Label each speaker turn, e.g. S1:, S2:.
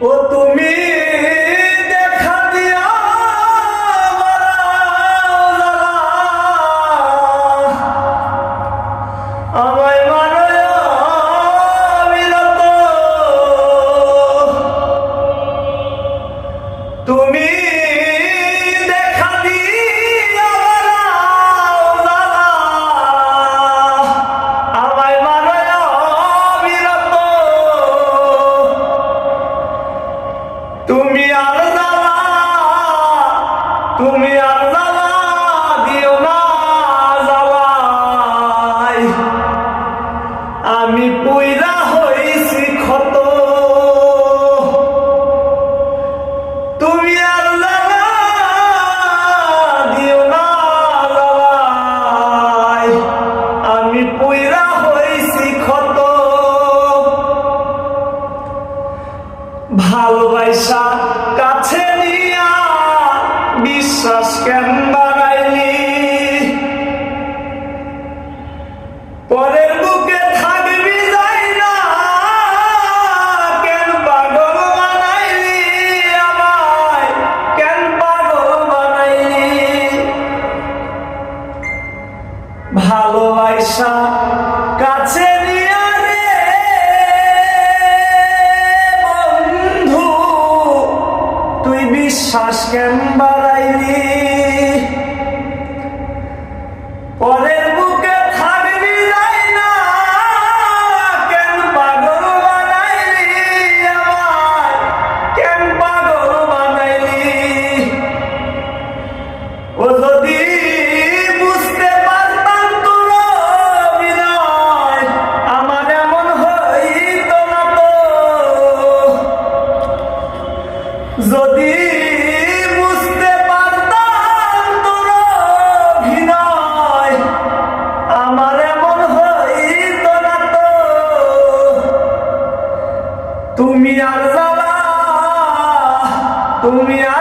S1: ও তুমি দেখা দিয়া আমায় মানয় বিরত, তুমি দেখা দিয়া আমায় মানয় বিরত, তুমি আর জ্বালা, তুমি আর জ্বালা দিও না জ্বালায়, আমি পুইরা হইছি ক্ষত, তুমি আর জ্বালা দিও না জ্বালায়, আমি পুইরা হইছি ক্ষত। ভালোবাসা কাছে নিয়া বিশ্বাস কেন বাড়াইলি, পরের বুকে থাকবি যাই না কেন পাগল বানাইলি, আমায় কেন পাগল বানাইলি। ভালোবাসা কাছে নিয়া রে বন্ধু তুই বিশ্বাস কেন বাড়াইলি, পরের বুকে থাকবি যাই না কেন পাগল বানাইলি, আমায় কেন পাগল বানাইলি। ও যদি বুঝতে পারতাম তোর অভিনয় আমার এমন হইতো না তো, যদি বুঝতে পারতাম তোর অভিনয় আমার এমন হইতো না তো, তুমি আর জ্বালা, তুমি আর